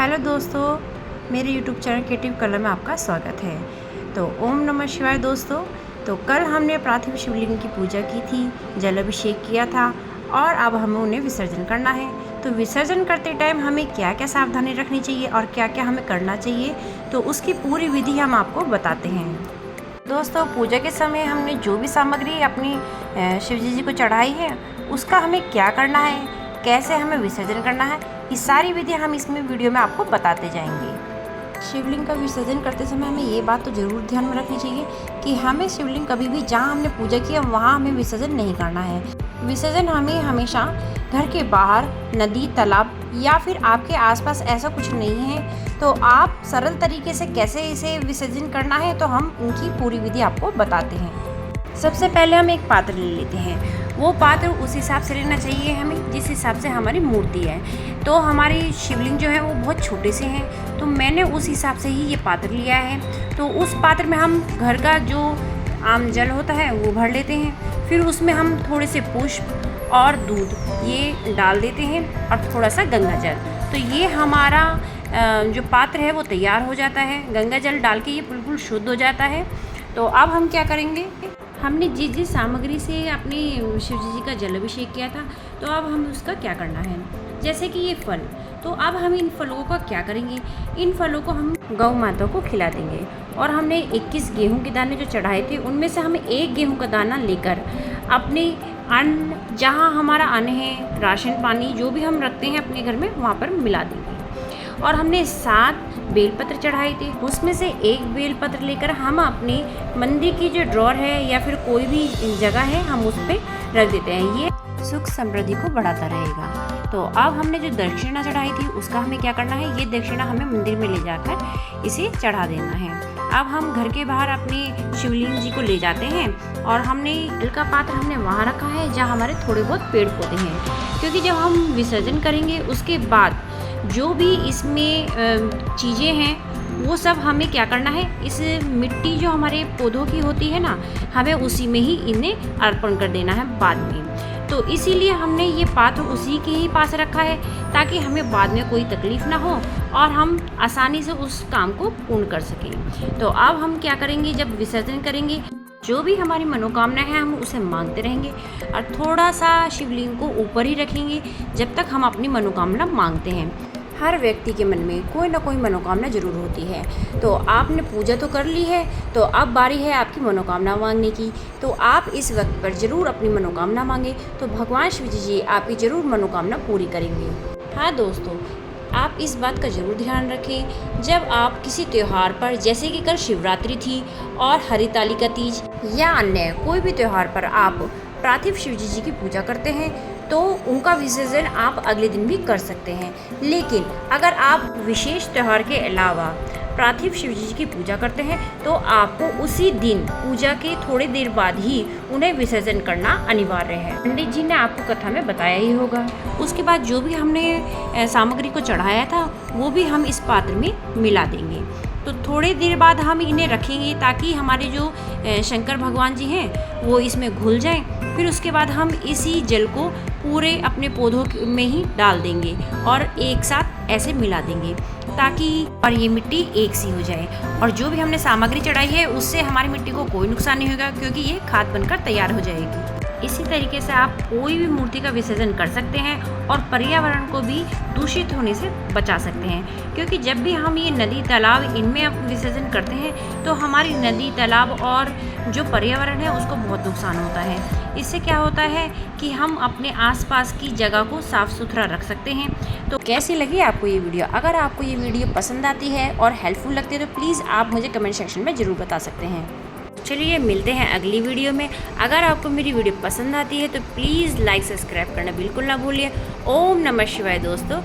Hello दोस्तों, मेरे YouTube channel creative colour में आपका स्वागत है। तो ओम नमः शिवाय दोस्तों। तो कल हमने पार्थिव शिवलिंग की पूजा की थी, जल अभिषेक किया था और अब हमें उन्हें विसर्जन करना है। तो विसर्जन करते टाइम हमें क्या क्या सावधानी रखनी चाहिए और क्या क्या हमें करना चाहिए, तो उसकी पूरी विधि हम आपको बताते हैं। दोस्तों, पूजा के समय हमने जो भी सामग्री अपनी शिव जी को चढ़ाई है उसका हमें क्या करना है, कैसे हमें विसर्जन करना है, ये सारी विधि हम इसमें वीडियो में आपको बताते जाएंगे। शिवलिंग का विसर्जन करते समय हमें ये बात तो ज़रूर ध्यान में रखनी चाहिए कि हमें शिवलिंग कभी भी जहाँ हमने पूजा किया वहाँ हमें विसर्जन नहीं करना है। विसर्जन हमें हमेशा घर के बाहर, नदी, तालाब या फिर आपके आसपास ऐसा कुछ नहीं है तो आप सरल तरीके से कैसे इसे विसर्जन करना है तो हम उनकी पूरी विधि आपको बताते हैं। सबसे पहले हम एक पात्र ले लेते हैं। वो पात्र उस हिसाब से लेना चाहिए हमें जिस हिसाब से हमारी मूर्ति है। तो हमारी शिवलिंग जो है वो बहुत छोटे से हैं, तो मैंने उस हिसाब से ही ये पात्र लिया है। तो उस पात्र में हम घर का जो आम जल होता है वो भर लेते हैं। फिर उसमें हम थोड़े से पुष्प और दूध ये डाल देते हैं और थोड़ा सा गंगा जल। तो ये हमारा जो पात्र है वो तैयार हो जाता है। गंगा जल डाल के ये बिल्कुल शुद्ध हो जाता है। तो अब हम क्या करेंगे, हमने जिस सामग्री से अपने शिव जी का जल अभिषेक किया था, तो अब हम उसका क्या करना है। जैसे कि ये फल, तो अब हम इन फलों का क्या करेंगे, इन फलों को हम गौ माता को खिला देंगे। और हमने 21 गेहूं के दाने जो चढ़ाए थे उनमें से हमें एक गेहूं का दाना लेकर अपने अन्न, जहाँ हमारा अन्न है, राशन पानी जो भी हम रखते हैं अपने घर में, वहाँ पर मिला देंगे। और हमने 7 बेलपत्र चढ़ाए थे, उसमें से एक बेलपत्र लेकर हम अपने मंदिर की जो ड्रॉर है या फिर कोई भी जगह है हम उस पर रख देते हैं। ये सुख समृद्धि को बढ़ाता रहेगा। तो अब हमने जो दक्षिणा चढ़ाई थी उसका हमें क्या करना है, ये दक्षिणा हमें मंदिर में ले जाकर इसे चढ़ा देना है। अब हम घर के बाहर अपने शिवलिंग जी को ले जाते हैं और हमने जल का पात्र हमने वहाँ रखा है जहाँ हमारे थोड़े बहुत पेड़ पौधे हैं, क्योंकि जब हम विसर्जन करेंगे उसके बाद जो भी इसमें चीज़ें हैं वो सब हमें क्या करना है, इस मिट्टी जो हमारे पौधों की होती है ना, हमें उसी में ही इन्हें अर्पण कर देना है बाद में। तो इसीलिए हमने ये पात्र उसी के ही पास रखा है ताकि हमें बाद में कोई तकलीफ़ ना हो और हम आसानी से उस काम को पूर्ण कर सकें। तो अब हम क्या करेंगे, जब विसर्जन करेंगे जो भी हमारी मनोकामना है हम उसे मांगते रहेंगे और थोड़ा सा शिवलिंग को ऊपर ही रखेंगे जब तक हम अपनी मनोकामना मांगते हैं। हर व्यक्ति के मन में कोई ना कोई मनोकामना जरूर होती है। तो आपने पूजा तो कर ली है, तो अब बारी है आपकी मनोकामना मांगने की। तो आप इस वक्त पर ज़रूर अपनी मनोकामना मांगे तो भगवान शिव जी आपकी ज़रूर मनोकामना पूरी करेंगे। हाँ दोस्तों, आप इस बात का ज़रूर ध्यान रखें, जब आप किसी त्यौहार पर, जैसे कि कल शिवरात्रि थी और हरितालिका तीज या अन्य कोई भी त्यौहार पर आप पार्थिव शिव जी की पूजा करते हैं तो उनका विसर्जन आप अगले दिन भी कर सकते हैं। लेकिन अगर आप विशेष त्यौहार के अलावा पार्थिव शिव जी की पूजा करते हैं तो आपको उसी दिन पूजा के थोड़ी देर बाद ही उन्हें विसर्जन करना अनिवार्य है। पंडित जी ने आपको कथा में बताया ही होगा। उसके बाद जो भी हमने सामग्री को चढ़ाया था वो भी हम इस पात्र में मिला देंगे। तो थोड़ी देर बाद हम इन्हें रखेंगे ताकि हमारे जो शंकर भगवान जी हैं वो इसमें घुल जाएं। फिर उसके बाद हम इसी जल को पूरे अपने पौधों में ही डाल देंगे और एक साथ ऐसे मिला देंगे ताकि और ये मिट्टी एक सी हो जाए। और जो भी हमने सामग्री चढ़ाई है उससे हमारी मिट्टी को कोई नुकसान नहीं होगा, क्योंकि ये खाद बनकर तैयार हो जाएगी। इसी तरीके से आप कोई भी मूर्ति का विसर्जन कर सकते हैं और पर्यावरण को भी दूषित होने से बचा सकते हैं, क्योंकि जब भी हम ये नदी, तालाब इनमें विसर्जन करते हैं तो हमारी नदी, तालाब और जो पर्यावरण है उसको बहुत नुकसान होता है। इससे क्या होता है कि हम अपने आसपास की जगह को साफ़ सुथरा रख सकते हैं। तो कैसी लगी आपको ये वीडियो? अगर आपको ये वीडियो पसंद आती है और हेल्पफुल लगती है तो प्लीज़ आप मुझे कमेंट सेक्शन में ज़रूर बता सकते हैं। चलिए मिलते हैं अगली वीडियो में। अगर आपको मेरी वीडियो पसंद आती है तो प्लीज़ लाइक, सब्सक्राइब करना बिल्कुल ना भूलिए। ओम नमः शिवाय दोस्तों।